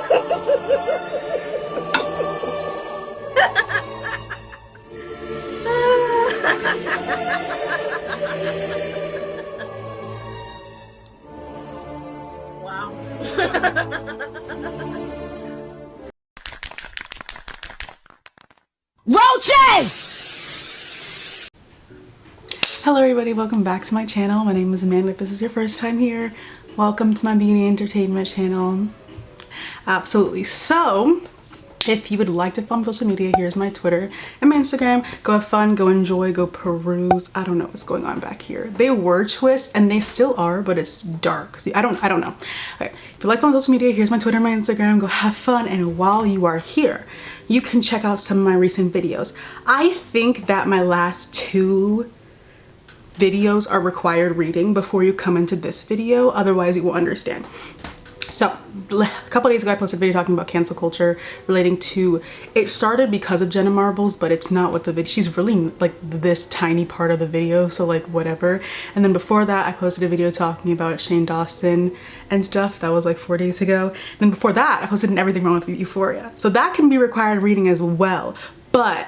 Wow. Roaches! Hello everybody, welcome back to my channel. My name is Amanda. If this is your first time here, welcome to my beauty entertainment channel. Absolutely. So, if you would like to follow me on social media, here's my Twitter and my Instagram. Go have fun, go enjoy, go peruse. I don't know what's going on back here. They were twists and they still are, but it's dark. See, I don't know. Okay. If you like to follow me on social media, here's my Twitter and my Instagram. Go have fun, and while you are here, you can check out some of my recent videos. I think that my last 2 videos are required reading before you come into this video, otherwise you won't understand. So a couple days ago I posted a video talking about cancel culture relating to, it started because of Jenna Marbles, but it's not what the video, she's really like this tiny part of the video, so like whatever. And then before that I posted a video talking about Shane Dawson and stuff. That was like 4 days ago. And then before that I posted an Everything Wrong with Euphoria, so that can be required reading as well. But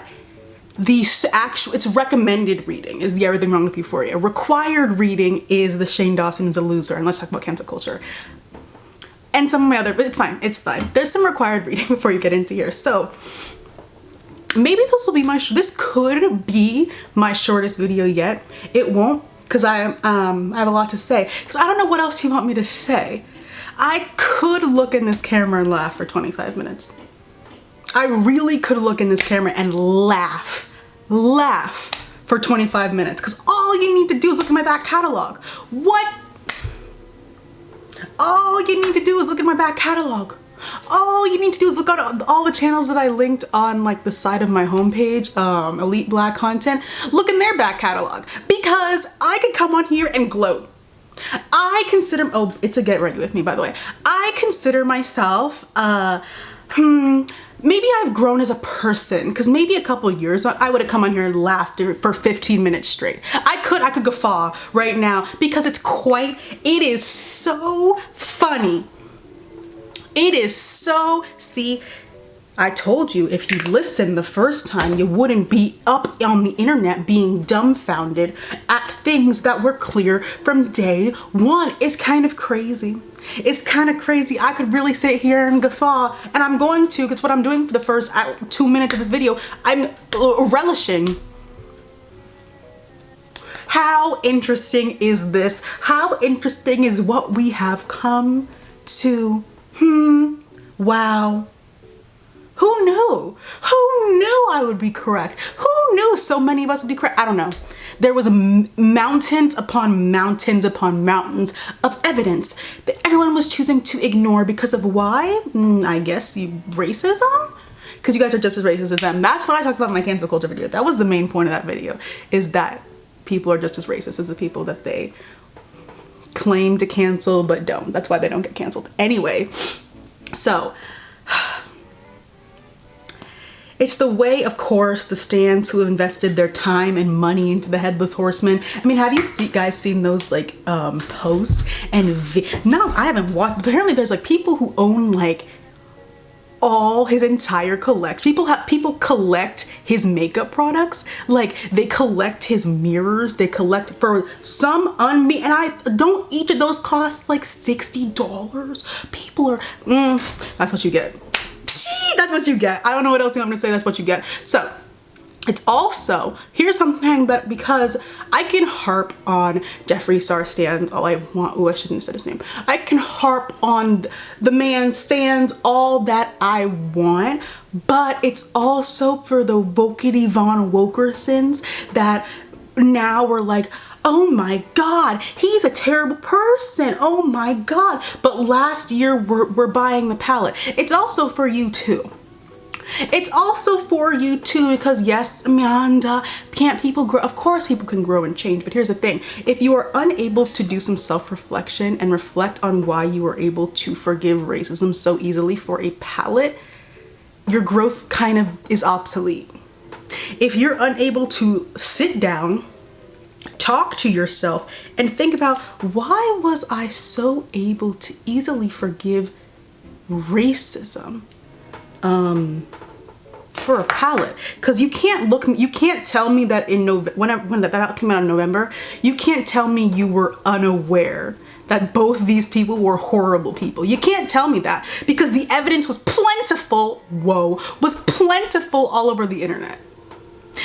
it's recommended reading is the Everything Wrong with Euphoria. Required reading is the Shane Dawson is a loser, and let's talk about cancel culture. And some of my other, but it's fine, it's fine. There's some required reading before you get into here. So maybe this will be this could be my shortest video yet. It won't, because I have a lot to say. Because I don't know what else you want me to say. I could look in this camera and laugh for 25 minutes. I really could look in this camera and laugh for 25 minutes. Because all you need to do is look at my back catalog. What? All you need to do is look at my back catalog. All you need to do is look at all the channels that I linked on like the side of my homepage, Elite Black Content. Look in their back catalog, because I could come on here and gloat. I consider, oh, it's a get ready with me, by the way. I consider myself, maybe I've grown as a person, because maybe a couple of years I would have come on here and laughed for 15 minutes straight. I could guffaw right now, because it is so funny. It is so, see, I told you if you listened the first time, you wouldn't be up on the internet being dumbfounded at things that were clear from day one. It's kind of crazy. It's kind of crazy. I could really sit here and guffaw, and I'm going to, because what I'm doing for the first 2 minutes of this video, I'm relishing. How interesting is this? How interesting is what we have come to? Wow. Who knew? Who knew I would be correct? Who knew so many of us would be correct? I don't know. There was mountains upon mountains upon mountains of evidence that everyone was choosing to ignore because of why? I guess racism? Because you guys are just as racist as them. That's what I talked about in my cancel culture video. That was the main point of that video, is that people are just as racist as the people that they claim to cancel but don't. That's why they don't get canceled. Anyway, so it's the way, of course, the stans who have invested their time and money into the Headless Horseman. I mean, have you guys seen those like posts and no, I haven't watched. Apparently there's like people who own like all his entire collection. People collect his makeup products. Like they collect his mirrors. They collect for some and each of those cost like $60. People are that's what you get. That's what you get. I don't know what else you want me to say. That's what you get. So it's also, here's something that, because I can harp on Jeffree Star stans all I want. Oh, I shouldn't have said his name. I can harp on the man's fans all that I want, but it's also for the Wokety Von Wokersons that now we're like, oh my God, he's a terrible person. Oh my God. But last year we're buying the palette. It's also for you too. It's also for you too, because yes, Amanda, can't people grow? Of course people can grow and change, but here's the thing. If you are unable to do some self-reflection and reflect on why you were able to forgive racism so easily for a palette, your growth kind of is obsolete. If you're unable to sit down, talk to yourself and think about, why was I so able to easily forgive racism for a palette, because you can't tell me that in November, when that came out in November, you can't tell me you were unaware that both these people were horrible people. You can't tell me that, because the evidence was plentiful, was plentiful all over the internet.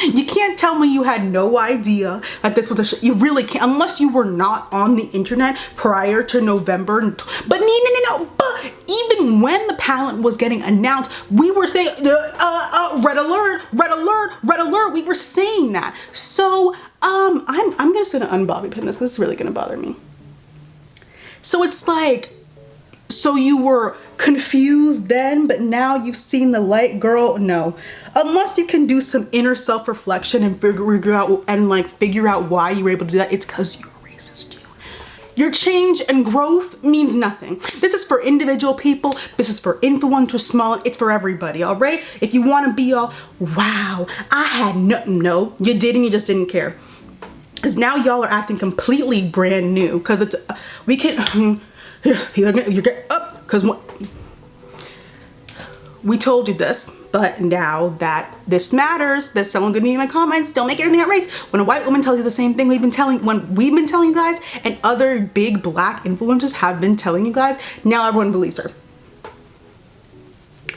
You can't tell me you had no idea that this was you really can't, unless you were not on the internet prior to November. But no. But even when the palette was getting announced, we were saying, red alert, red alert, red alert. We were saying that. So, I'm just gonna unbobby pin this because it's really gonna bother me. So it's like, so you were confused then, but now you've seen the light, girl? No. Unless you can do some inner self-reflection and figure out why you were able to do that, it's because you're racist. Your change and growth means nothing. This is for individual people. This is for influencers, small. It's for everybody, all right? If you want to be all, wow, I had nothing. No, you didn't. You just didn't care. Because now y'all are acting completely brand new. Because it's, we can, you get up. Because we told you this, but now that this matters, that someone gonna be in my comments, don't make everything about race. When a white woman tells you the same thing we've been telling you guys, and other big black influencers have been telling you guys, now everyone believes her.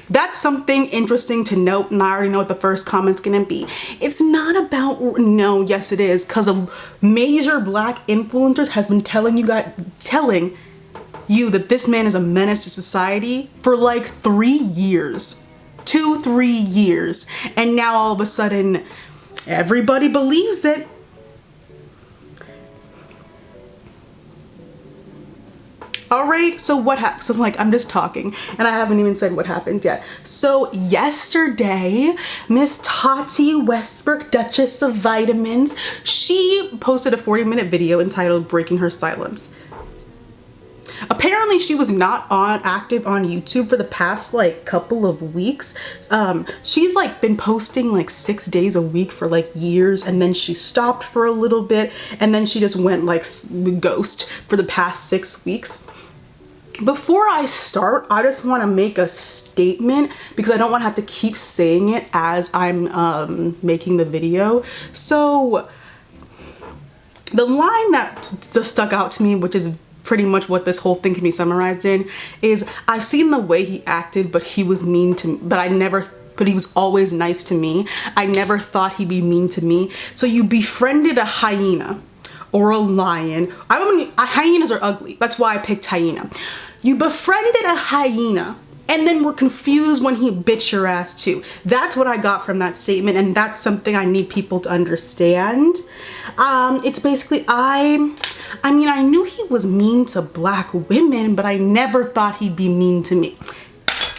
That's something interesting to note, and I already know what the first comment's gonna be. It's not about, no, yes it is, because a major black influencers has been telling you that this man is a menace to society for like 3 years, 2-3 years, and now all of a sudden everybody believes it. All right, so what happened? So like, I'm just talking and I haven't even said what happened yet. So yesterday, Miss Tati Westbrook, Duchess of Vitamins, she posted a 40-minute video entitled Breaking Her Silence. Apparently she was not active on YouTube for the past like couple of weeks. She's like been posting like 6 days a week for like years, and then she stopped for a little bit, and then she just went like ghost for the past 6 weeks. Before I start, I just want to make a statement because I don't want to have to keep saying it as I'm making the video. So the line that just stuck out to me, which is pretty much what this whole thing can be summarized in, is I've seen the way he acted, but he was mean to me, but he was always nice to me. I never thought he'd be mean to me. So you befriended a hyena or a lion. Hyenas are ugly. That's why I picked hyena. You befriended a hyena and then were confused when he bit your ass too. That's what I got from that statement, and that's something I need people to understand. It's basically, I mean, I knew he was mean to black women, but I never thought he'd be mean to me.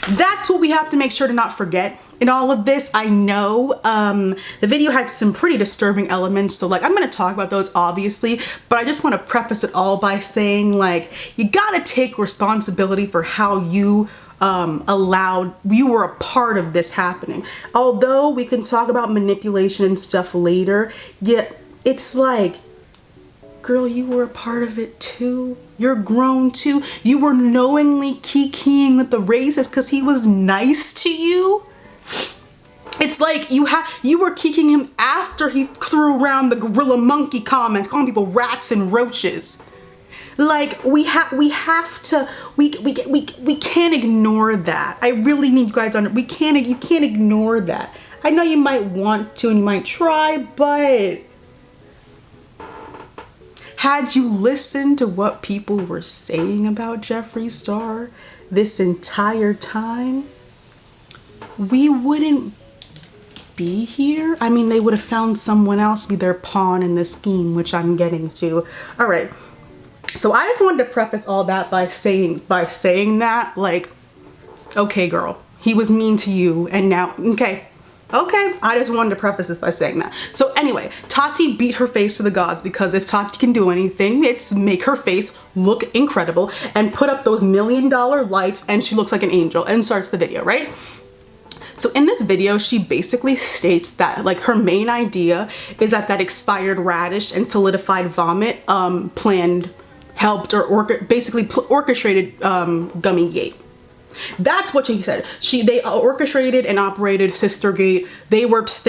That's what we have to make sure to not forget in all of this. I know the video had some pretty disturbing elements, so like I'm gonna talk about those obviously, but I just want to preface it all by saying like, you gotta take responsibility for how you you were a part of this happening. Although we can talk about manipulation and stuff later, yet it's like, girl, you were a part of it too. You're grown too. You were knowingly kikiing with the racist because he was nice to you. It's like you were kicking him after he threw around the gorilla monkey comments, calling people rats and roaches. Like we can't ignore that. I really need you guys on. You can't ignore that. I know you might want to and you might try, but had you listened to what people were saying about Jeffree Star this entire time, we wouldn't be here. I mean, they would have found someone else to be their pawn in this scheme, which I'm getting to. All right. So I just wanted to preface all that by saying that, like, okay, girl, he was mean to you, and now, okay, I just wanted to preface this by saying that. So anyway, Tati beat her face to the gods, because if Tati can do anything, it's make her face look incredible and put up those $1 million lights, and she looks like an angel, and starts the video, right? So in this video, she basically states that like her main idea is that expired radish and solidified vomit helped or basically orchestrated Gummy Gate. That's what she said. They orchestrated and operated Sistergate.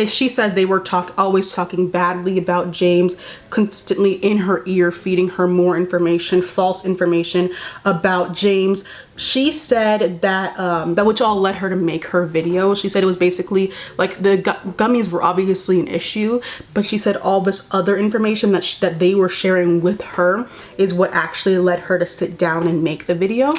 She said they were always talking badly about James, constantly in her ear, feeding her more information, false information about James. She said that which all led her to make her video. She said it was basically like the gummies were obviously an issue, but she said all this other information that they were sharing with her is what actually led her to sit down and make the video.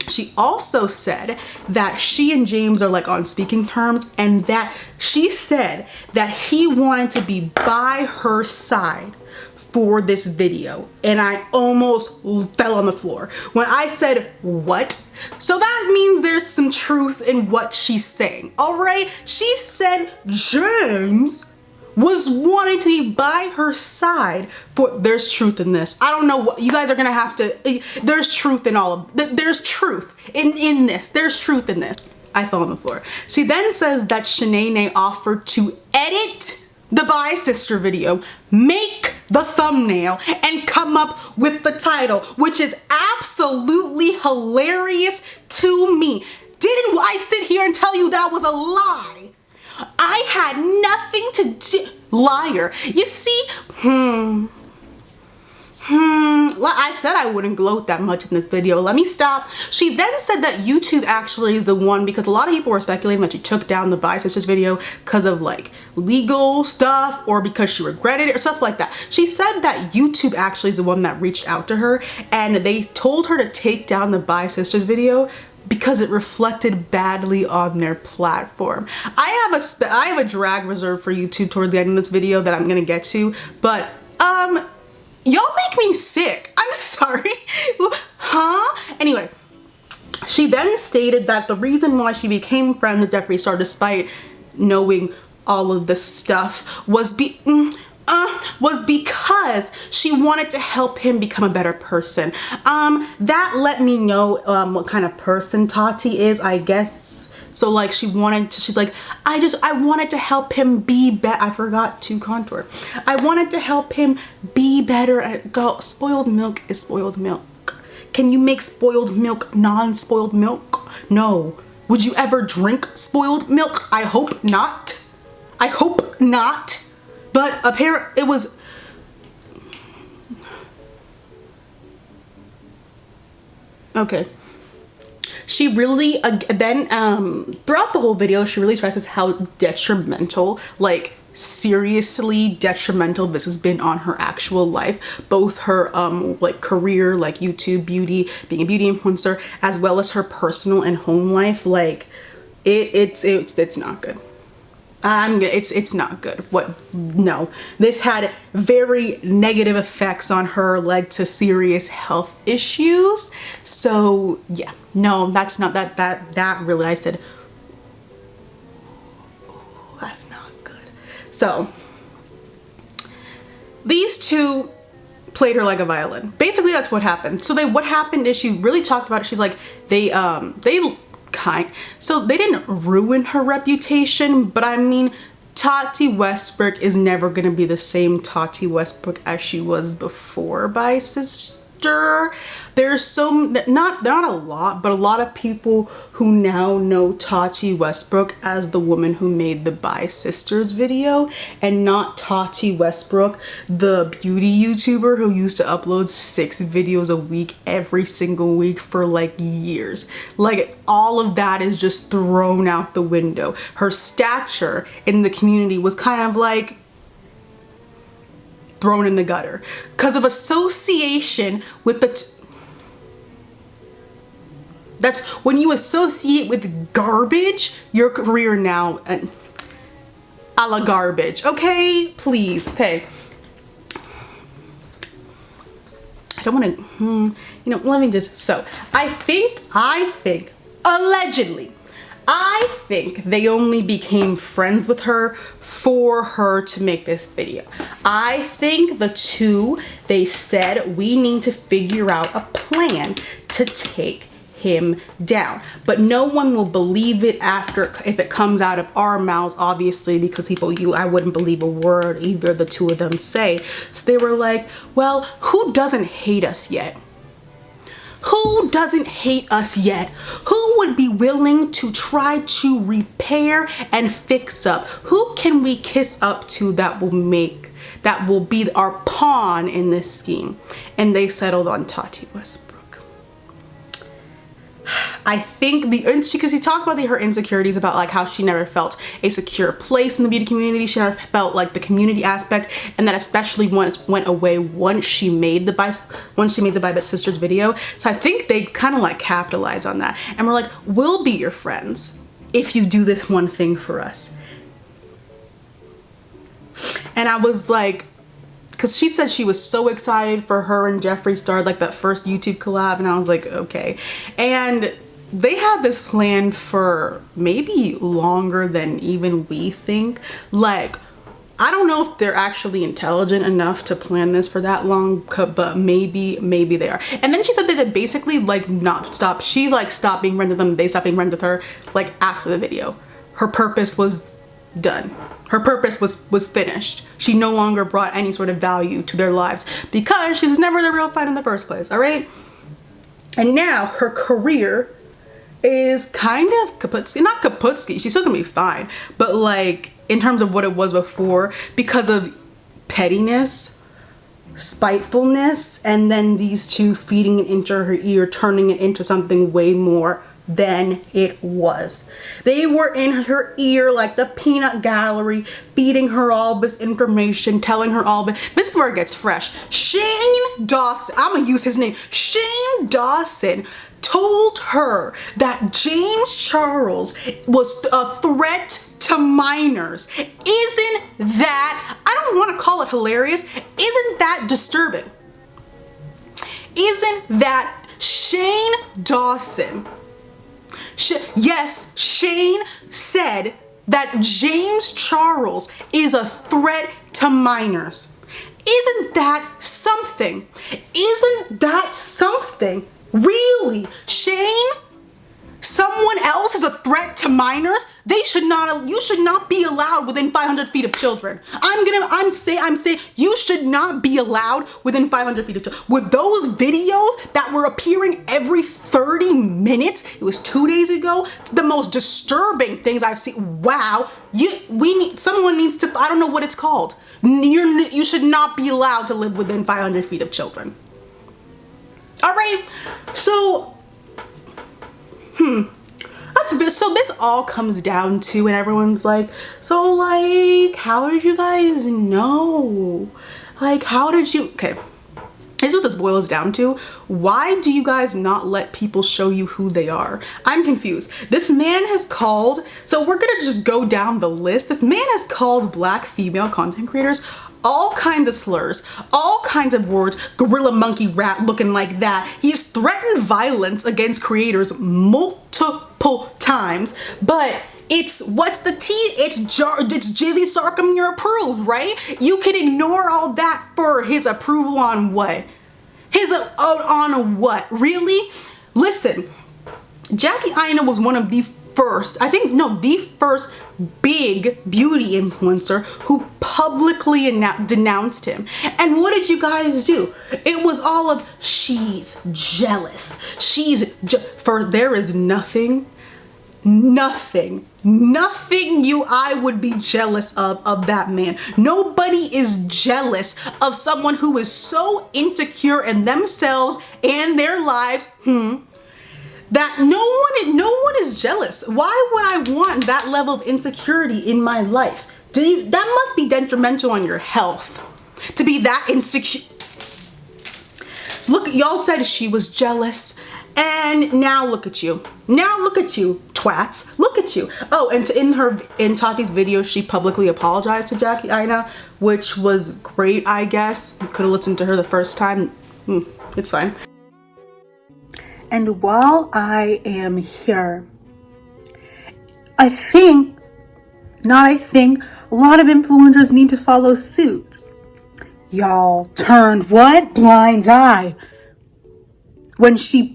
She also said that she and James are like on speaking terms, and that she said that he wanted to be by her side for this video, and I almost fell on the floor when I said, what? So that means there's some truth in what she's saying. All right, she said James was wanting to be by her side for, there's truth in this. I don't know what you guys are gonna have to, there's truth in all of, there's truth in this, there's truth in this. I fell on the floor. She then says that Shanae offered to edit the Bye Sister video, make the thumbnail, and come up with the title, which is absolutely hilarious to me. Didn't I sit here and tell you that was a lie? I had nothing to do. Liar. You see, I said I wouldn't gloat that much in this video. Let me stop. She then said that YouTube actually is the one, because a lot of people were speculating that she took down the Bye Sisters video because of like legal stuff or because she regretted it or stuff like that. She said that YouTube actually is the one that reached out to her and they told her to take down the Bye Sisters video because it reflected badly on their platform. I have a drag reserved for YouTube towards the end of this video that I'm gonna get to, but y'all make me sick. I'm sorry. Huh? Anyway, she then stated that the reason why she became friends with Jeffree Star despite knowing all of this stuff was because she wanted to help him become a better person. That let me know what kind of person Tati is, I guess. So like she's like, I wanted to help him be better. I forgot to contour. I wanted to help him be better. Spoiled milk is spoiled milk. Can you make spoiled milk non-spoiled milk? No. Would you ever drink spoiled milk? I hope not. I hope not. But apparently it was, okay. She really, then throughout the whole video, she really stresses how detrimental, like seriously detrimental this has been on her actual life. Both her like career, like YouTube beauty, being a beauty influencer, as well as her personal and home life. Like it's not good. It's not good. No, this had very negative effects on her, led to serious health issues. So yeah, no, that's not that really, I said, that's not good. So these two played her like a violin. Basically that's what happened. So what happened is she really talked about it. She's like, so they didn't ruin her reputation, but I mean, Tati Westbrook is never gonna be the same Tati Westbrook as she was before Bye Sister. There's not a lot, but a lot of people who now know Tati Westbrook as the woman who made the Bye Sisters video, and not Tati Westbrook, the beauty YouTuber who used to upload 6 videos a week every single week for like years. Like all of that is just thrown out the window. Her stature in the community was kind of like thrown in the gutter because of association with that's when you associate with garbage, your career now a la garbage. Okay, please. Okay, I don't want to you know, let me just, so I think allegedly, I think they only became friends with her for her to make this video. I think the two, they said, we need to figure out a plan to take him down. But no one will believe it if it comes out of our mouths, obviously, because I wouldn't believe a word either the two of them say. So they were like, well, who doesn't hate us yet? Who doesn't hate us yet? Who would be willing to try to repair and fix up? Who can we kiss up to that will be our pawn in this scheme? And they settled on Tati Westbrook. I think because she talked about her insecurities about like how she never felt a secure place in the beauty community. She never felt like the community aspect, and that especially went away once she made the By Sisters video. So I think they kind of like capitalized on that, and we're like, we'll be your friends if you do this one thing for us. And I was like, because she said she was so excited for her and Jeffree Star, like that first YouTube collab, and I was like, okay. And they had this planned for maybe longer than even we think. Like, I don't know if they're actually intelligent enough to plan this for that long, but maybe they are. And then she said that they basically like she like stopped being friends with them, they stopped being friends with her like after the video. Her purpose was done. Her purpose was finished. She no longer brought any sort of value to their lives because she was never the real fan in the first place, all right? And now her career is kind of not kaputski. She's still gonna be fine, but like in terms of what it was before, because of pettiness, spitefulness, and then these two feeding it into her ear, turning it into something way more than it was. They were in her ear like the peanut gallery, feeding her all this information, telling her all this. This is where it gets fresh. Shane Dawson, I'm gonna use his name. Shane Dawson told her that James Charles was a threat to minors. Isn't that, I don't want to call it hilarious, isn't that disturbing? Isn't that Shane Dawson? Yes, Shane said that James Charles is a threat to minors. Isn't that something? Isn't that something? Really? Shane? Someone else is a threat to minors? You should not be allowed within 500 feet of children. I'm saying you should not be allowed within 500 feet of children. With those videos that were appearing every 30 minutes, it was 2 days ago, it's the most disturbing things I've seen. Wow, someone needs to, I don't know what it's called. You should not be allowed to live within 500 feet of children. All right, so, so this all comes down to, and everyone's like, so like, how did you guys know? Like, how did you, okay. This is what this boils down to. Why do you guys not let people show you who they are? I'm confused. This man has called, so we're gonna just go down the list. This man has called Black female content creators all kinds of slurs, all kinds of words, gorilla monkey rat looking like that. He's threatened violence against creators multiple times, but what's the tea? It's Jizzy Sarkamier approved, right? You can ignore all that for his approval on what? On what? Really? Listen, Jackie Aina was one of the first, the first big beauty influencer who publicly denounced him. And what did you guys do? It was all of, she's jealous. There is nothing I would be jealous of that man. Nobody is jealous of someone who is so insecure in themselves and their lives, that no one is jealous. Why would I want that level of insecurity in my life? That must be detrimental on your health, to be that insecure. Look, y'all said she was jealous, and now look at you. Now look at you, twats. Look at you. Oh, and in Tati's video, she publicly apologized to Jackie Aina, which was great, I guess. You could have listened to her the first time. It's fine. And while I am here, I think, a lot of influencers need to follow suit. Y'all turned what? Blind eye. When she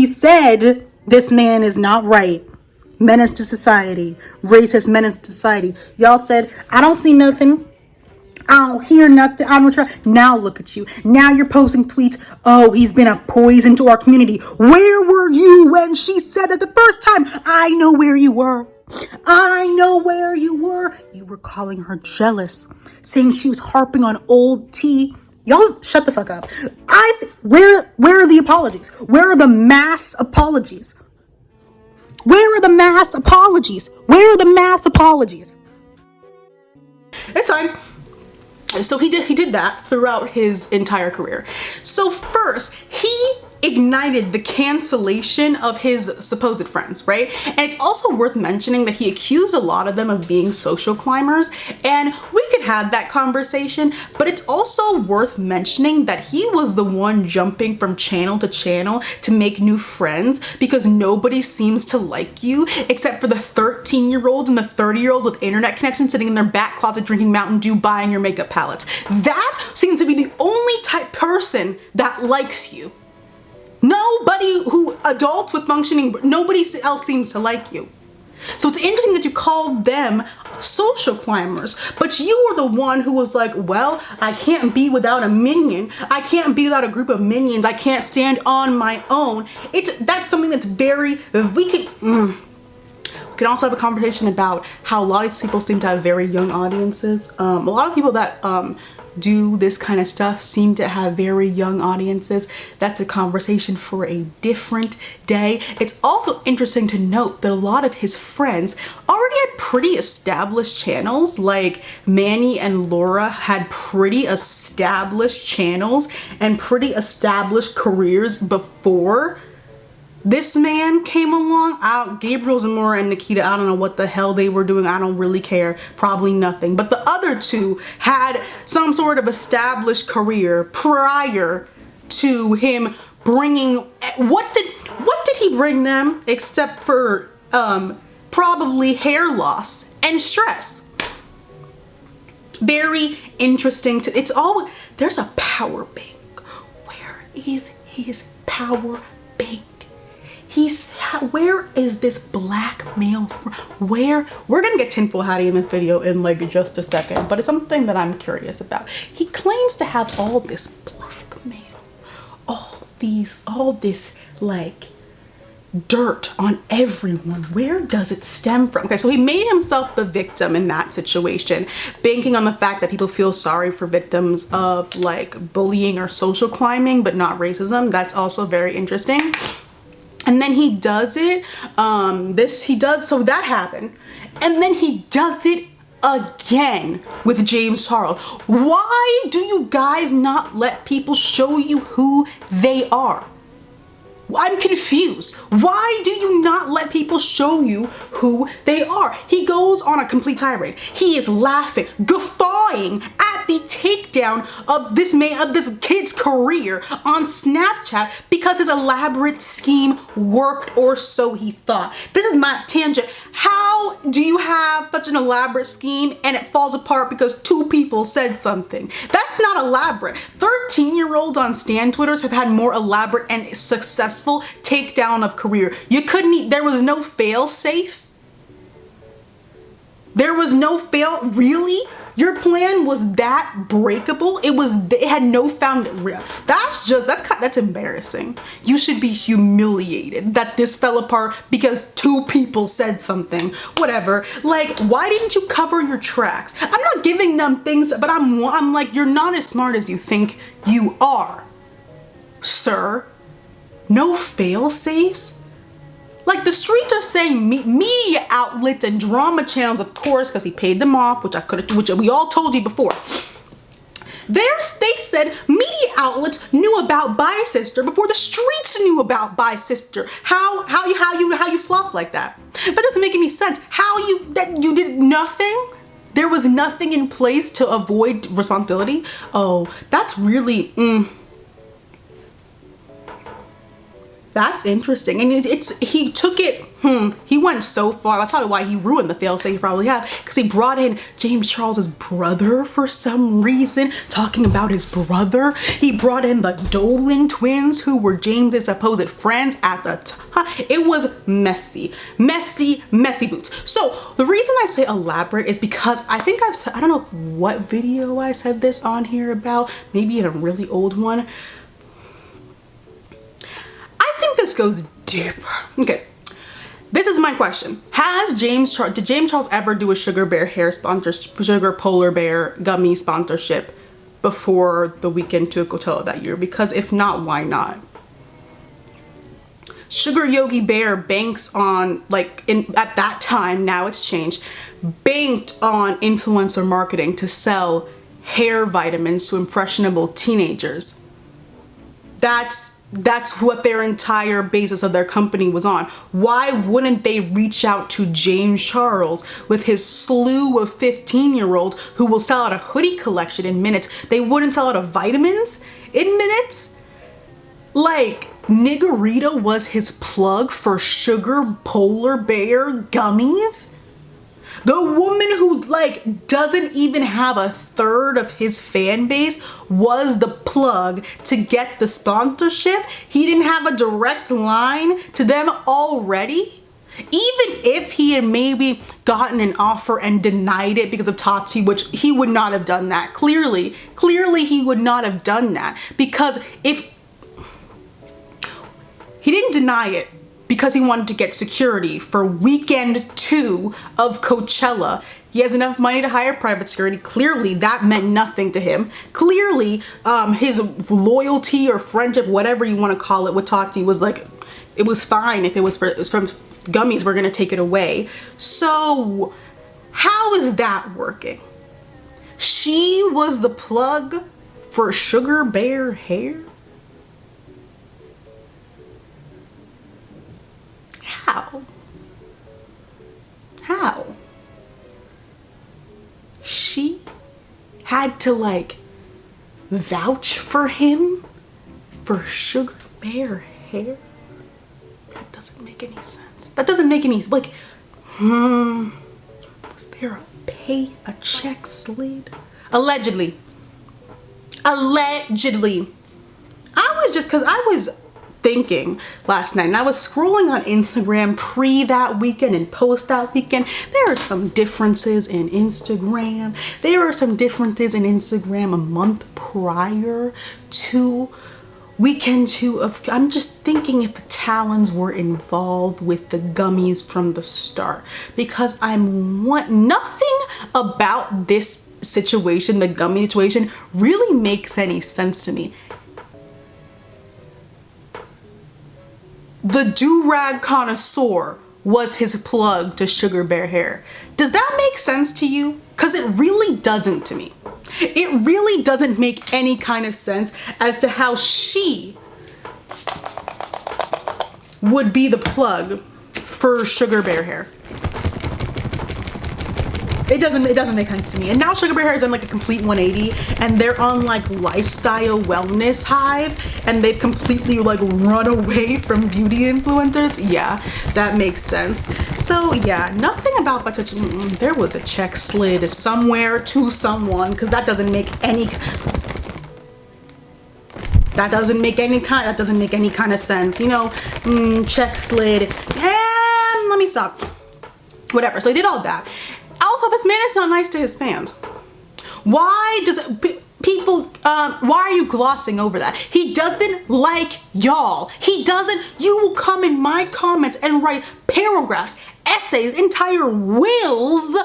said this man is not right, menace to society, racist menace to society, y'all said, I don't see nothing. I don't hear nothing. I don't try. Now look at you. Now you're posting tweets. Oh, he's been a poison to our community. Where were you when she said that the first time? I know where you were. I know where you were. You were calling her jealous, saying she was harping on old tea. Y'all shut the fuck up. Where are the apologies? Where are the mass apologies? Where are the mass apologies? Where are the mass apologies? It's fine. So he did that throughout his entire career. So first, he ignited the cancellation of his supposed friends, right? And it's also worth mentioning that he accused a lot of them of being social climbers, and we could have that conversation, but it's also worth mentioning that he was the one jumping from channel to channel to make new friends because nobody seems to like you except for the 13-year-olds and the 30-year-olds with internet connection sitting in their back closet drinking Mountain Dew buying your makeup palettes. That seems to be the only type person that likes you. Nobody who adults with functioning, nobody else seems to like you. So it's interesting that you call them social climbers, but you were the one who was like, well, I can't be without a minion. I can't be without a group of minions. I can't stand on my own. That's something that's very, we can also have a conversation about how a lot of these people seem to have very young audiences. A lot of people that do this kind of stuff seem to have very young audiences. That's a conversation for a different day. It's also interesting to note that a lot of his friends already had pretty established channels. Like Manny and Laura had pretty established channels and pretty established careers before this man came along. Gabriel Zamora and Nikita, I don't know what the hell they were doing. I don't really care. Probably nothing. But the other two had some sort of established career prior to him bringing. What did he bring them except for probably hair loss and stress? Very interesting. There's a power bank. Where is his power bank? Where is this black male from? We're gonna get tinfoil hattie in this video in like just a second, but it's something that I'm curious about. He claims to have all this blackmail, all this like dirt on everyone. Where does it stem from? Okay, so he made himself the victim in that situation, banking on the fact that people feel sorry for victims of like bullying or social climbing, but not racism. That's also very interesting. And then he does it, so that happened. And then he does it again with James Charles. Why do you guys not let people show you who they are? I'm confused. Why do you not let people show you who they are? He goes on a complete tirade. He is laughing, guffawing at the takedown of this kid's career on Snapchat because his elaborate scheme worked, or so he thought. This is my tangent. How do you have such an elaborate scheme and it falls apart because two people said something? That's not elaborate. 13-year-olds on Stan Twitters have had more elaborate and successful takedown of career. There was no fail safe. There was no fail, really? Your plan was that breakable? It had no foundation. That's embarrassing. You should be humiliated that this fell apart because two people said something. Whatever. Like, why didn't you cover your tracks? I'm not giving them things, but I'm like, you're not as smart as you think you are, sir. No fail safes? Like, the streets are saying media outlets and drama channels, of course, because he paid them off, which we all told you before. They said media outlets knew about Bye Sister before the streets knew about Bye Sister. How you flop like that? That doesn't make any sense. That you did nothing? There was nothing in place to avoid responsibility? Oh, that's really That's interesting. And he took it, he went so far. That's probably why he ruined the fiancé he probably had, because he brought in James Charles's brother for some reason, talking about his brother. He brought in the Dolan twins, who were James's supposed friends at the time. It was messy, messy, messy boots. So the reason I say elaborate is because I think I don't know what video I said this on here about, maybe in a really old one. This goes deeper. Okay, this is my question. Did James Charles ever do a Sugar Bear hair sponsorship, Sugar Polar Bear gummy sponsorship before the weekend to Coachella that year? Because if not, why not? Sugar Yogi Bear banks on, at that time, now it's changed, banked on influencer marketing to sell hair vitamins to impressionable teenagers. That's what their entire basis of their company was on. Why wouldn't they reach out to James Charles with his slew of 15-year-olds who will sell out a hoodie collection in minutes? They wouldn't sell out of vitamins in minutes? Like, Niggerita was his plug for Sugar Polar Bear gummies? The woman who doesn't even have a third of his fan base was the plug to get the sponsorship. He didn't have a direct line to them already. Even if he had maybe gotten an offer and denied it because of Tati, which he would not have done that. Clearly he would not have done that, because if he didn't deny it, because he wanted to get security for weekend 2 of Coachella. He has enough money to hire private security. Clearly that meant nothing to him. Clearly his loyalty or friendship, whatever you want to call it, with Tati was it was fine. If it was from gummies, we're gonna take it away. So how is that working? She was the plug for Sugar Bear hair? How? She had to vouch for him for Sugar Bear hair? That doesn't make any sense. That doesn't make any, was there a check slid? Allegedly. I was thinking last night, and I was scrolling on Instagram pre that weekend and post that weekend. There are some differences in Instagram. There are some differences in Instagram a month prior to weekend 2 of, I'm just thinking if the Talons were involved with the gummies from the start, because nothing about this situation, the gummy situation, really makes any sense to me. The do-rag connoisseur was his plug to Sugar Bear hair. Does that make sense to you? Because it really doesn't to me. It really doesn't make any kind of sense as to how she would be the plug for Sugar Bear hair. It doesn't make sense to me. And now Sugar Bear hair is on a complete 180, and they're on lifestyle wellness hive, and they've completely run away from beauty influencers. Yeah, that makes sense. So yeah, nothing about there was a check slid somewhere to someone, because that doesn't make any kind of sense, you know. Check slid, and let me stop. Whatever. So he did all that. Also, this man is not nice to his fans. Why are you glossing over that? He doesn't like y'all. You will come in my comments and write paragraphs, essays, entire wills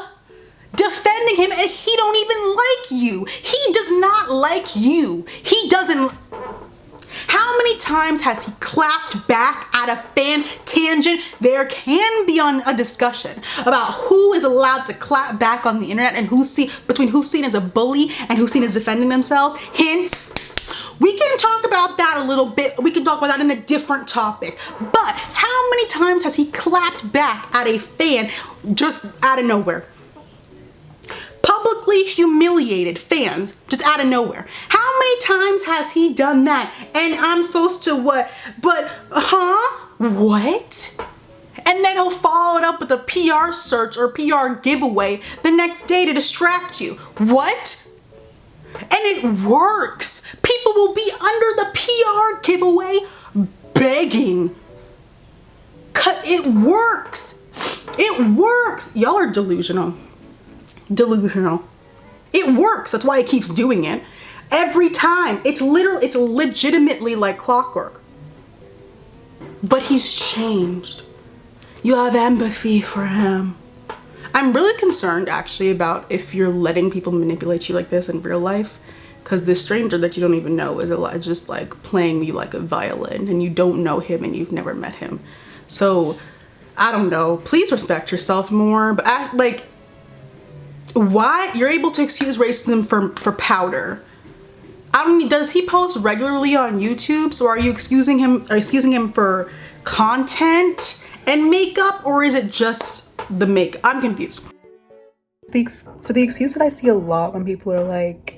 defending him, and he don't even like you. He does not like you. He doesn't. How many times has he clapped back at a fan tangent? There can be a discussion about who is allowed to clap back on the internet and between who's seen as a bully and who's seen as defending themselves. Hint. We can talk about that a little bit. We can talk about that in a different topic. But how many times has he clapped back at a fan just out of nowhere? publicly humiliated fans just out of nowhere. How many times has he done that? And I'm supposed to what? But, what? And then he'll follow it up with a PR search or PR giveaway the next day to distract you. What? And it works. People will be under the PR giveaway begging. It works. It works. Y'all are delusional. Delusional. It works. That's why he keeps doing it. Every time. It's legitimately like clockwork. But he's changed. You have empathy for him. I'm really concerned actually about if you're letting people manipulate you like this in real life, because this stranger that you don't even know is just like playing you like a violin, and you don't know him and you've never met him. So I don't know, please respect yourself more. But why you're able to excuse racism for powder? I don't mean, does he post regularly on YouTube? So are you excusing him for content and makeup, or is it just the make? I'm confused. So the excuse that I see a lot when people are like,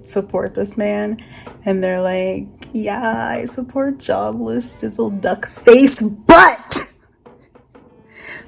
support this man, and they're like, yeah, I support jobless sizzle duck face, but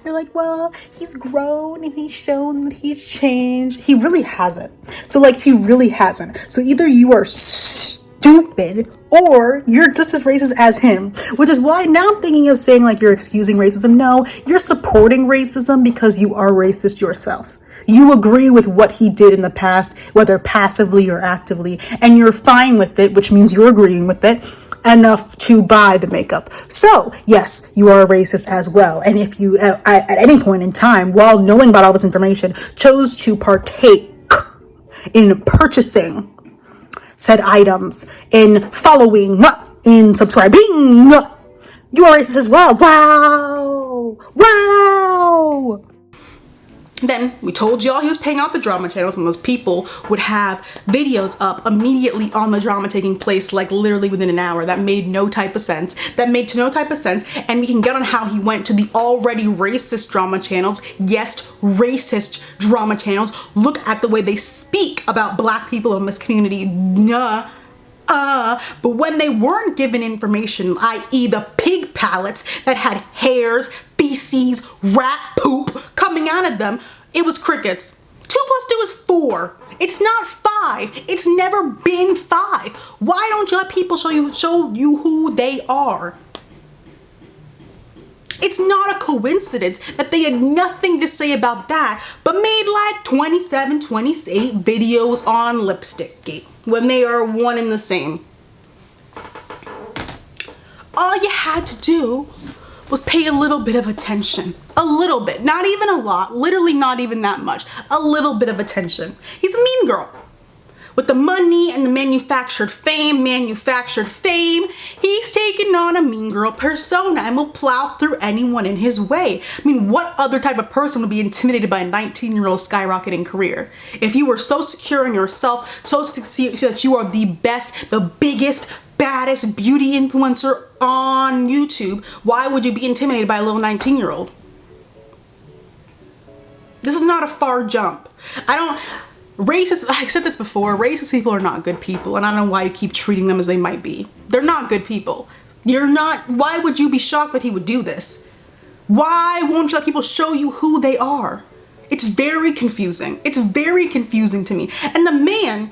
they're like, well, he's grown and he's shown that he's changed. He really hasn't. So like, he really hasn't. So either you are stupid or you're just as racist as him, which is why now I'm thinking of saying like you're excusing racism. No, you're supporting racism because you are racist yourself. You agree with what he did in the past, whether passively or actively, and you're fine with it, which means you're agreeing with it enough to buy the makeup. So yes, you are a racist as well. And if you at any point in time, while knowing about all this information, chose to partake in purchasing said items, in following, in subscribing, you are racist as well. Wow. Wow. Then we told y'all he was paying out the drama channels, and those people would have videos up immediately on the drama taking place, like literally within an hour. That made no type of sense. And we can get on how he went to the already racist drama channels. Yes, racist drama channels. Look at the way they speak about black people in this community. But when they weren't given information, i.e. the pig pallets that had hairs, feces, rat poop coming out of them, it was crickets. 2 + 2 is 4. It's not 5. It's never been 5. Why don't you let people show you who they are? It's not a coincidence that they had nothing to say about that, but made like 27, 28 videos on Lipstickgate when they are one and the same. All you had to do was pay a little bit of attention. A little bit, not even a lot, literally not even that much. A little bit of attention. He's a mean girl. With the money and the manufactured fame, he's taken on a mean girl persona and will plow through anyone in his way. I mean, what other type of person would be intimidated by a 19-year-old skyrocketing career? If you were so secure in yourself, so secure that you are the best, the biggest, baddest beauty influencer on YouTube, why would you be intimidated by a little 19-year-old? This is not a far jump. Racist, I said this before, racist people are not good people, and I don't know why you keep treating them as they might be. They're not good people. Why would you be shocked that he would do this? Why won't you let people show you who they are? It's very confusing. It's very confusing to me. And the man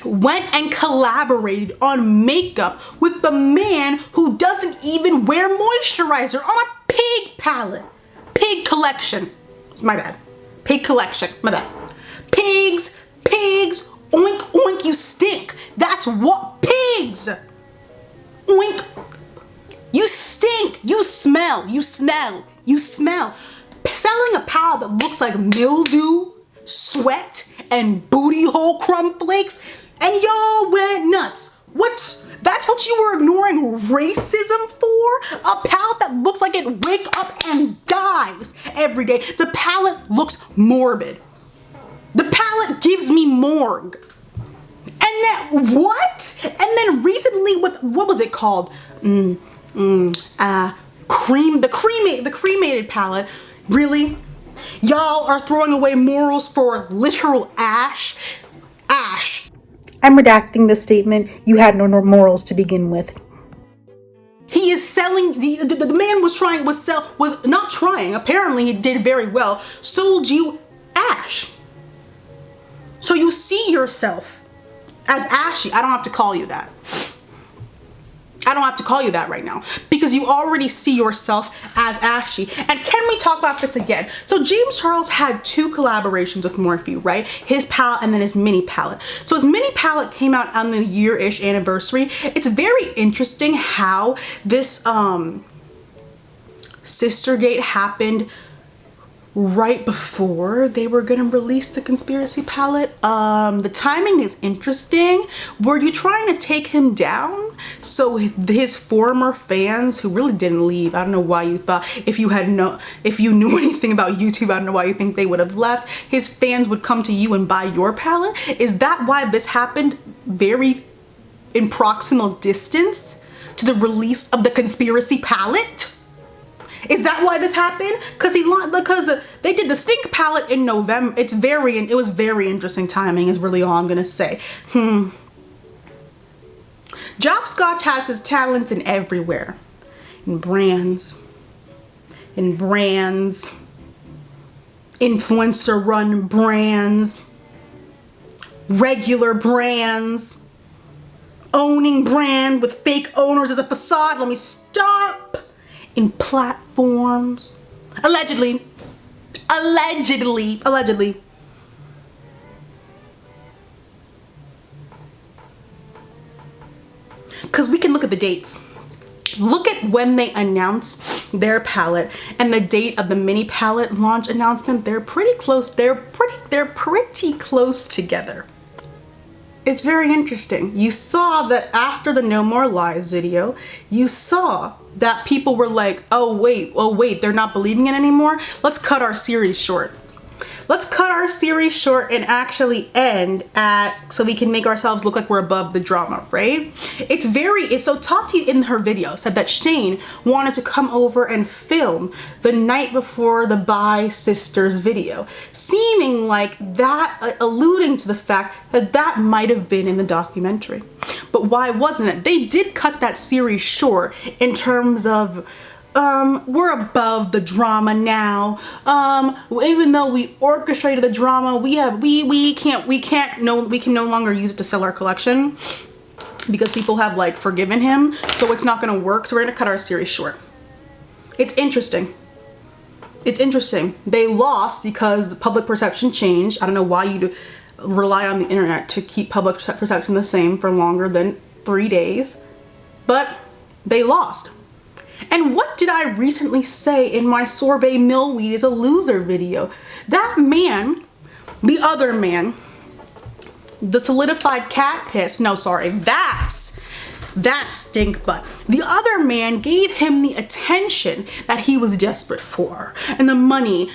went and collaborated on makeup with the man who doesn't even wear moisturizer on a pig palette. Pig collection. My bad. Pig collection. My bad. Pigs, oink, oink, you stink. That's what pigs. Oink. You stink. You smell. Selling a palette that looks like mildew, sweat, and booty hole crumb flakes, and y'all went nuts. That's what you were ignoring racism for? A palette that looks like it wake up and dies every day. The palette looks morbid. The palette gives me morgue. And then what? And then recently with, what was it called? The cremated palette. Really? Y'all are throwing away morals for literal ash. Ash. I'm redacting this statement. You had no morals to begin with. He is selling, the man was not trying, apparently he did very well, sold you ash. So you see yourself as ashy. I don't have to call you that. I don't have to call you that right now because you already see yourself as ashy. And can we talk about this again? So James Charles had 2 collaborations with Morphe, right? His palette and then his mini palette. So his mini palette came out on the year-ish anniversary. It's very interesting how this Sistergate happened right before they were gonna release the conspiracy palette. The timing is interesting. Were you trying to take him down? So his former fans who really didn't leave, I don't know why you thought, if you knew anything about YouTube, I don't know why you think they would have left. His fans would come to you and buy your palette. Is that why this happened very in proximal distance to the release of the conspiracy palette? Is that why this happened? Because they did the Stink palette in November. It was very interesting timing is really all I'm gonna say. Jopscotch has his talents in everywhere. In brands, influencer run brands, regular brands, owning brand with fake owners as a facade. Let me stop. In platforms, allegedly. Because we can look at the dates. Look at when they announced their palette and the date of the mini palette launch announcement. They're pretty close. They're pretty close together. It's very interesting. You saw that after the No More Lies video, you saw that people were like, oh wait, they're not believing it anymore. Let's cut our series short. Let's cut our series short and actually end so we can make ourselves look like we're above the drama, right? So Tati in her video said that Shane wanted to come over and film the night before the Bye Sisters video, seeming like that, alluding to the fact that that might have been in the documentary. But why wasn't it? They did cut that series short in terms of we're above the drama now. Even though we orchestrated the drama, we can no longer use it to sell our collection because people have like forgiven him, so it's not gonna work. So we're gonna cut our series short. It's interesting. It's interesting. They lost because public perception changed. I don't know why you rely on the internet to keep public perception the same for longer than 3 days, but they lost. And what did I recently say in my Sorbet Millweed is a loser video? That man, the other man, the solidified cat piss, no sorry, that's stink butt. The other man gave him the attention that he was desperate for and the money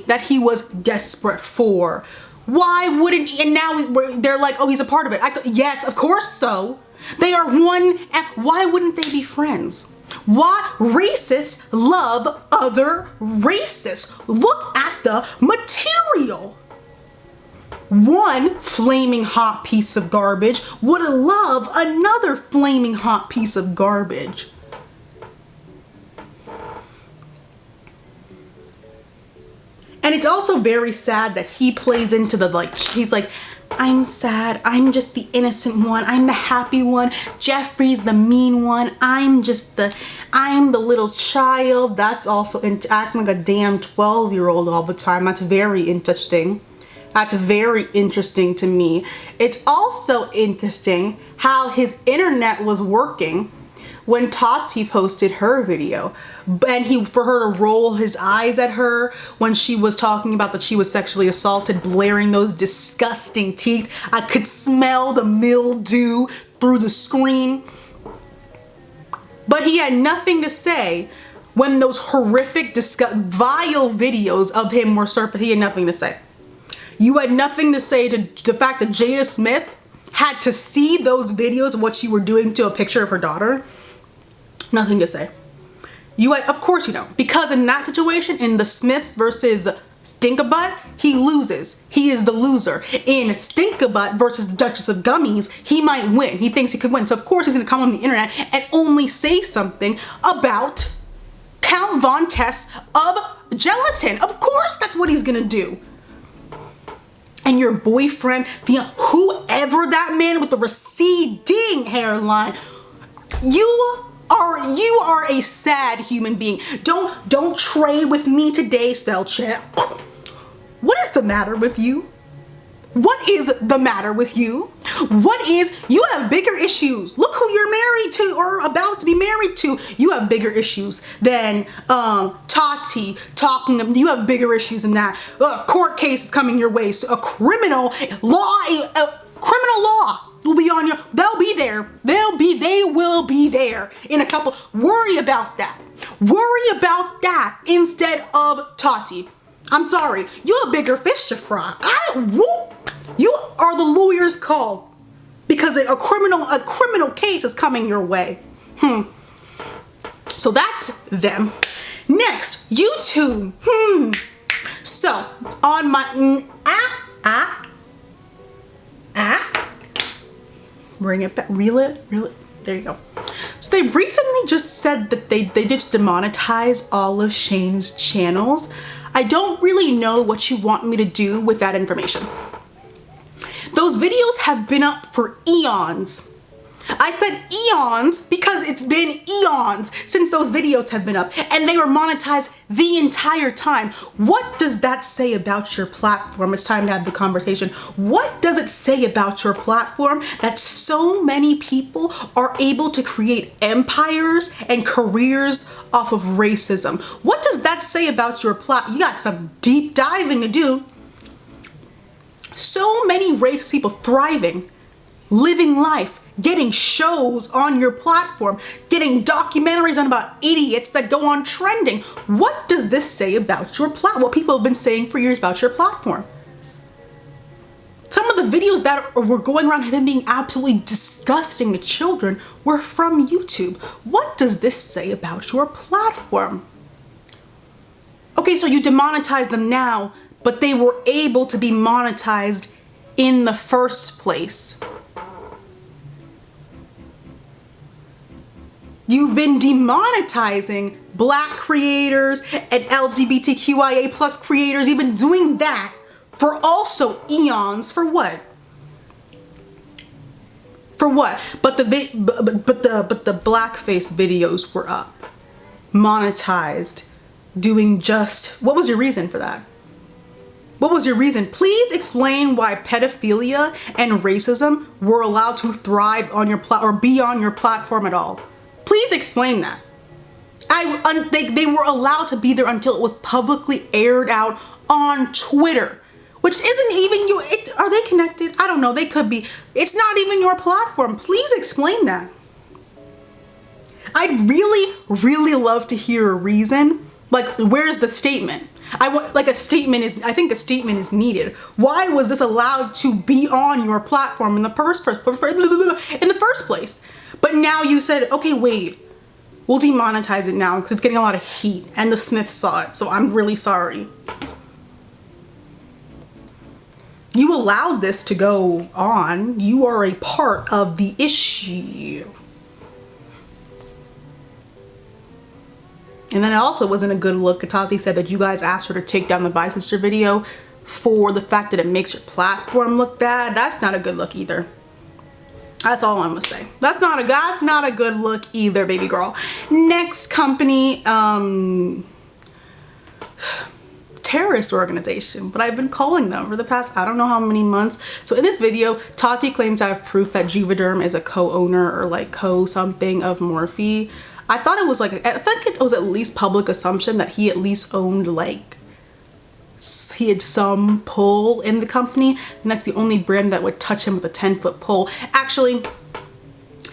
that he was desperate for. Why wouldn't, and now they're like, oh, he's a part of it. Yes, of course so. They are one, and why wouldn't they be friends? Why racists love other racists? Look at the material. One flaming hot piece of garbage would love another flaming hot piece of garbage. And it's also very sad that he plays into the he's like, I'm sad, I'm just the innocent one, I'm the happy one, Jeffrey's the mean one, I'm the little child. That's also acting like a damn 12-year-old all the time. That's very interesting. That's very interesting to me. It's also interesting how his internet was working when Tati posted her video, and for her to roll his eyes at her when she was talking about that she was sexually assaulted, blaring those disgusting teeth. I could smell the mildew through the screen. But he had nothing to say when those horrific, vile videos of him were surfaced. He had nothing to say. You had nothing to say to the fact that Jada Smith had to see those videos of what you were doing to a picture of her daughter. Nothing to say. Of course you don't. Because in that situation, in the Smiths versus Stinkabutt, he loses. He is the loser. In Stinkabutt versus the Duchess of Gummies, he might win. He thinks he could win. So of course he's gonna come on the internet and only say something about Count Von Tess of Gelatin. Of course that's what he's gonna do. And your boyfriend, whoever that man with the receding hairline, you are a sad human being. Don't trade with me today, spell check. What is the matter with you? What is the matter with you? You have bigger issues. Look who you're married to or about to be married to. You have bigger issues than Tati talking. You have bigger issues than that. Court case is coming your way. So a criminal law will be on your, they'll be there. They will be there in a couple. Worry about that. Worry about that instead of Tati. I'm sorry, you have bigger fish to fry. You are the lawyer's call because a criminal case is coming your way. So that's them. Next, YouTube. So on my bring it back, reel it. There you go. So they recently just said that they just demonetized all of Shane's channels. I don't really know what you want me to do with that information. Those videos have been up for eons. I said eons because it's been eons since those videos have been up and they were monetized the entire time. What does that say about your platform? It's time to have the conversation. What does it say about your platform that so many people are able to create empires and careers off of racism? What does that say about your platform? You got some deep diving to do. So many racist people thriving, living life, getting shows on your platform, getting documentaries on about idiots that go on trending. What does this say about your platform? What people have been saying for years about your platform. Some of the videos that were going around him being absolutely disgusting to children were from YouTube. What does this say about your platform? Okay, so you demonetize them now, but they were able to be monetized in the first place. You've been demonetizing Black creators and LGBTQIA plus creators. You've been doing that for also eons. For what? For what? But the blackface videos were up, monetized, doing just. What was your reason for that? What was your reason? Please explain why pedophilia and racism were allowed to thrive on your or be on your platform at all. Please explain that. They were allowed to be there until it was publicly aired out on Twitter, which isn't even you. Are they connected? I don't know. They could be. It's not even your platform. Please explain that. I'd really love to hear a reason. Like, where's the statement? I think a statement is needed. Why was this allowed to be on your platform in the first place? But now you said, okay, wait, we'll demonetize it now because it's getting a lot of heat and the Smiths saw it, so I'm really sorry. You allowed this to go on. You are a part of the issue. And then it also wasn't a good look. Tati said that you guys asked her to take down the Bi-Sister video for the fact that it makes your platform look bad. That's not a good look either. That's all I'm gonna say. That's not a good look either, baby girl. Next company, terrorist organization, but I've been calling them for the past I don't know how many months. So in this video, Tati claims I have proof that Juvederm is a co-owner or like co-something of Morphe. I thought it was like, I think it was at least public assumption that he at least owned like, he had some pull in the company, and that's the only brand that would touch him with a 10-foot pole. Actually,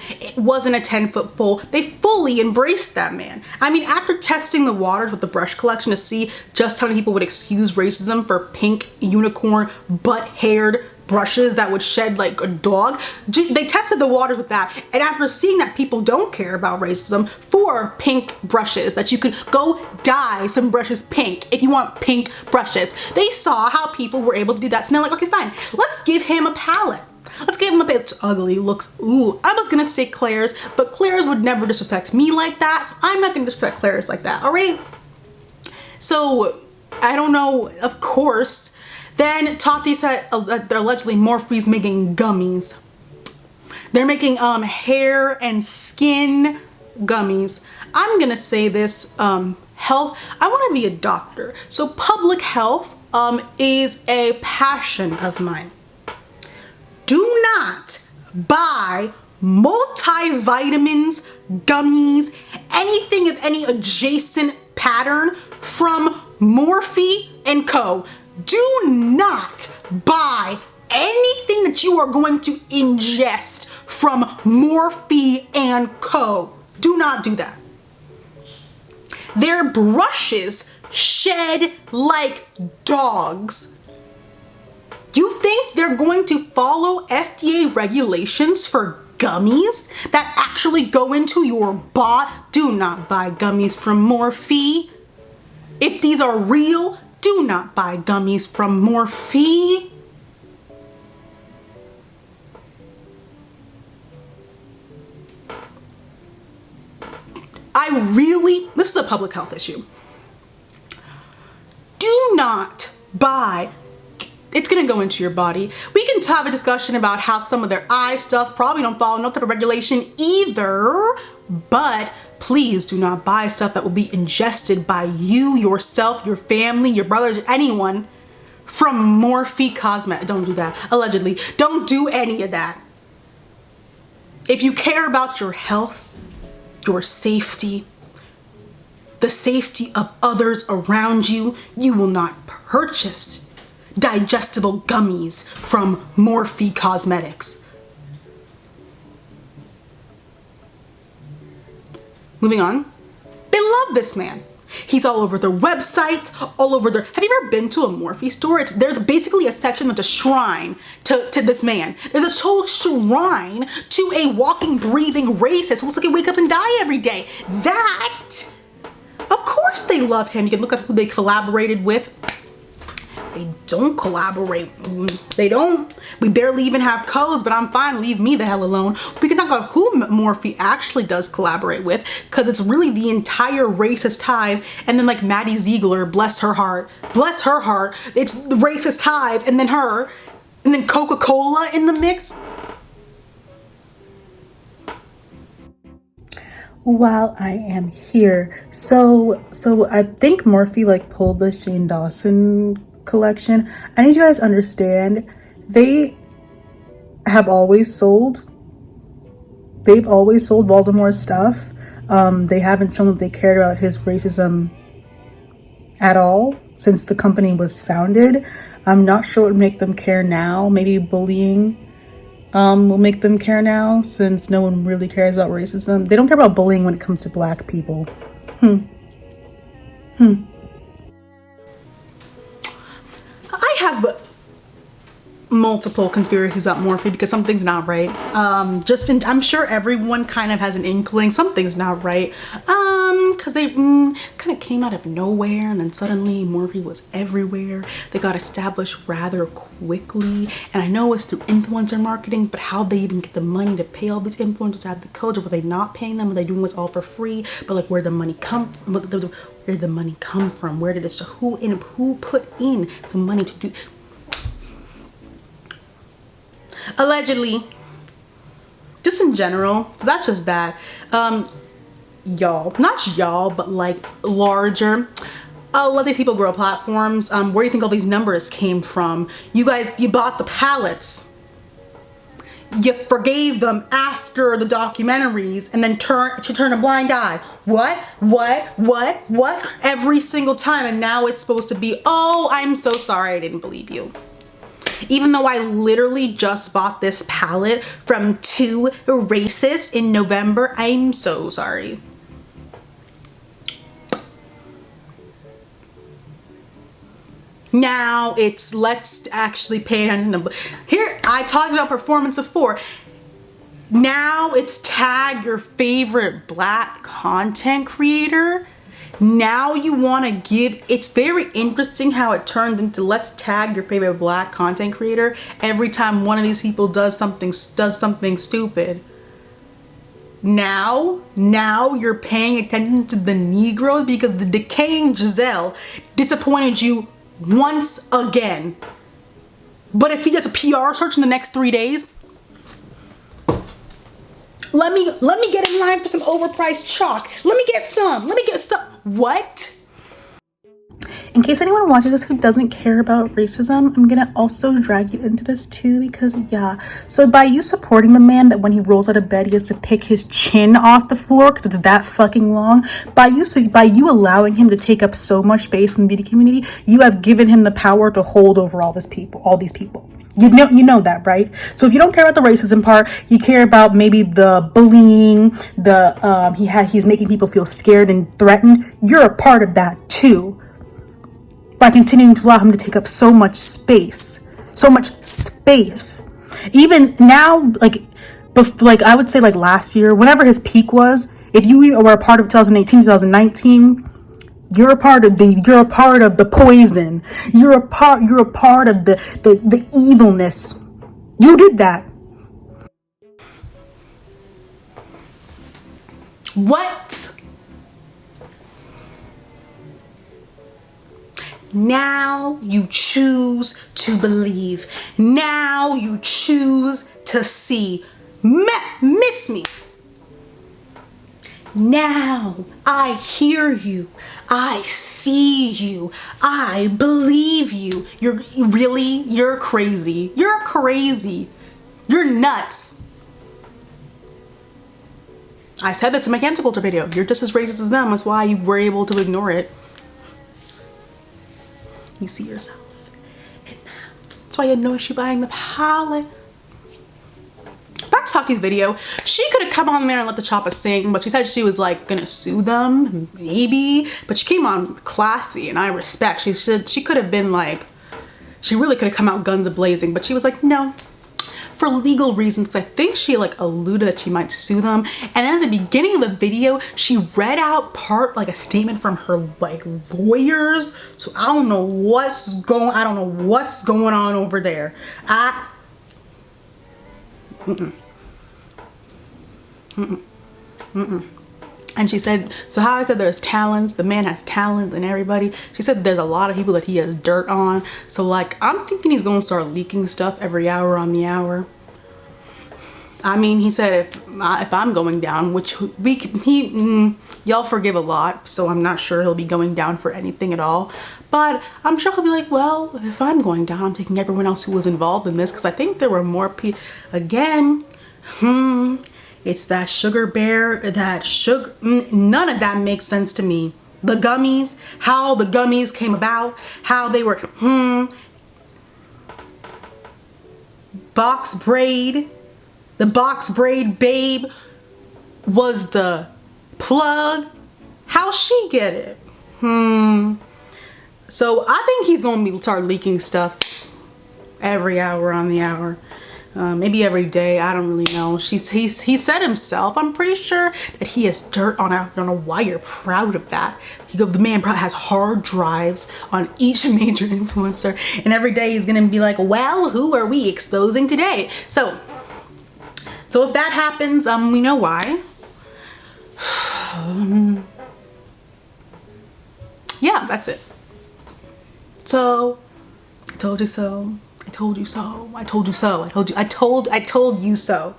it wasn't a 10-foot pole. They fully embraced that man. I mean, after testing the waters with the brush collection to see just how many people would excuse racism for pink unicorn butt-haired brushes that would shed like a dog. They tested the waters with that, and after seeing that people don't care about racism, for pink brushes, that you could go dye some brushes pink if you want pink brushes, they saw how people were able to do that. So they're like, okay, fine, let's give him a palette. Let's give him a bit. It's ugly, looks, ooh. I was gonna say Claire's, but Claire's would never disrespect me like that, so I'm not gonna disrespect Claire's like that, all right? So, I don't know, of course. Then Tati said allegedly Morphe's making gummies. They're making hair and skin gummies. I'm gonna say this, health, I wanna be a doctor. So public health is a passion of mine. Do not buy multivitamins, gummies, anything of any adjacent pattern from Morphe and Co. Do not buy anything that you are going to ingest from Morphe and Co. Do not do that. Their brushes shed like dogs. You think they're going to follow FDA regulations for gummies that actually go into your body? Do not buy gummies from Morphe. If these are real, do not buy gummies from Morphe. This is a public health issue. Do not buy, it's gonna go into your body. We can have a discussion about how some of their eye stuff probably don't follow no type of regulation either, but please do not buy stuff that will be ingested by you, yourself, your family, your brothers, anyone from Morphe Cosmetics. Don't do that. Allegedly. Don't do any of that. If you care about your health, your safety, the safety of others around you, you will not purchase digestible gummies from Morphe Cosmetics. Moving on. They love this man. He's all over their website, all over their, have you ever been to a Morphe store? There's basically a section that's a shrine to this man. There's a whole shrine to a walking, breathing racist who looks like he wakes up and die every day. That, of course they love him. You can look at who they collaborated with. They don't collaborate. They don't. We barely even have codes, but I'm fine. Leave me the hell alone. We can talk about who Morphe actually does collaborate with, because it's really the entire racist hive. And then like Maddie Ziegler, bless her heart, it's the racist hive, and then her, and then Coca-Cola in the mix. While I am here, so I think Morphe like pulled the Shane Dawson collection. I need you guys to understand, they've always sold Voldemort's stuff. They haven't shown that they cared about his racism at all since the company was founded. I'm not sure what would make them care now. Maybe bullying will make them care now, since no one really cares about racism. They don't care about bullying when it comes to black people. I have multiple conspiracies about Morphe because something's not right. I'm sure everyone kind of has an inkling something's not right. Because they kind of came out of nowhere, and then suddenly Morphe was everywhere. They got established rather quickly, and I know it's through influencer marketing, but how they even get the money to pay all these influencers to have the codes, or were they not paying them? Were they doing this all for free? But like, where did the money come from? Where did the money come from? Where did it? So who put in the money to do? Allegedly, just in general. So that's just that. Y'all, not y'all, but like larger, let these people grow platforms. Where do you think all these numbers came from? You guys, you bought the palettes, you forgave them after the documentaries, and then turn a blind eye. What every single time, and now it's supposed to be, oh, I'm so sorry, I didn't believe you. Even though I literally just bought this palette from two racists in November, I'm so sorry. Now it's, let's actually pay attention to, here, I talked about performance before. Now it's tag your favorite black content creator. Now you want to give, it's very interesting how it turns into let's tag your favorite black content creator every time one of these people does something stupid. Now you're paying attention to the Negroes because the decaying Giselle disappointed you once again. But if he gets a PR search in the next 3 days, let me get in line for some overpriced chalk. Let me get some. What? In case anyone watching this who doesn't care about racism, I'm gonna also drag you into this too because yeah. So by you supporting the man that when he rolls out of bed he has to pick his chin off the floor because it's that fucking long, by you allowing him to take up so much space in the beauty community, you have given him the power to hold over all these people. You know that, right? So if you don't care about the racism part, you care about maybe the bullying, he's making people feel scared and threatened. You're a part of that too. By continuing to allow him to take up so much space. Even now, like I would say like last year, whenever his peak was, if you were a part of 2018, 2019, you're a part of the poison. You're a part of the evilness. You did that. What? Now you choose to believe. Now you choose to see. Miss me. Now I hear you. I see you. I believe you. You're crazy. You're crazy. You're nuts. I said this in my cancel culture video. You're just as racist as them. That's why you were able to ignore it. You see yourself. That's why you had no issue buying the palette. Back to Tati's video, she could have come on there and let the choppa sing, but she said she was like gonna sue them, maybe. But she came on classy, and I respect. She could have been like, she really could have come out guns a-blazing, but she was like, no, for legal reasons. I think she like alluded that she might sue them. And then at the beginning of the video, she read out a statement from her like lawyers. So I don't know what's going on over there. And she said, so how I said there's talents, the man has talent and everybody. She said there's a lot of people that he has dirt on. So like, I'm thinking he's gonna start leaking stuff every hour on the hour. I mean, he said if I'm going down, which y'all forgive a lot, so I'm not sure he'll be going down for anything at all. But I'm sure he'll be like, well, if I'm going down, I'm taking everyone else who was involved in this, because I think there were more people. Again, it's that sugar bear, none of that makes sense to me. The gummies, how the gummies came about, how they were, box braid. The box braid babe was the plug. How'd she get it? So I think he's gonna start leaking stuff every hour on the hour. Maybe every day, I don't really know. He said himself, I'm pretty sure that he has dirt on it. I don't know why you're proud of that. The man probably has hard drives on each major influencer, and every day he's gonna be like, well, who are we exposing today? So if that happens, we know why. Yeah, that's it. So, I told you so. I told you so. I told you so. I told you. I told you so.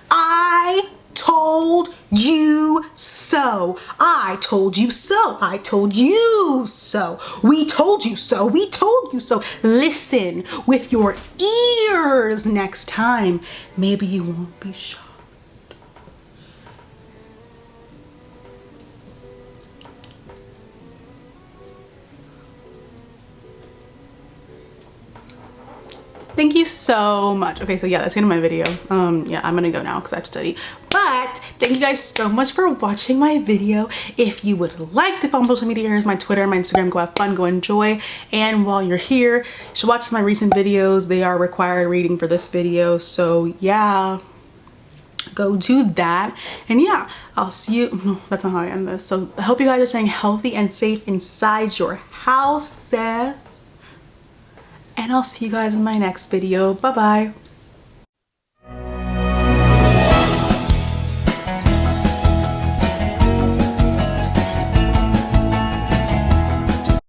I told you so. I told you so. I told you so. We told you so. We told you so. Listen with your ears next time. Maybe you won't be shocked. Thank you so much. Okay, so yeah, that's the end of my video. Yeah, I'm gonna go now because I have to study. But Thank you guys so much for watching my video. If you would like to follow social media, here's my Twitter and my Instagram. Go have fun, go enjoy. And while you're here, you should watch my recent videos. They are required reading for this video. So yeah, go do that. And yeah, I'll see you. No, that's not how I end this. So I hope you guys are staying healthy and safe inside your houses. And I'll see you guys in my next video. Bye bye.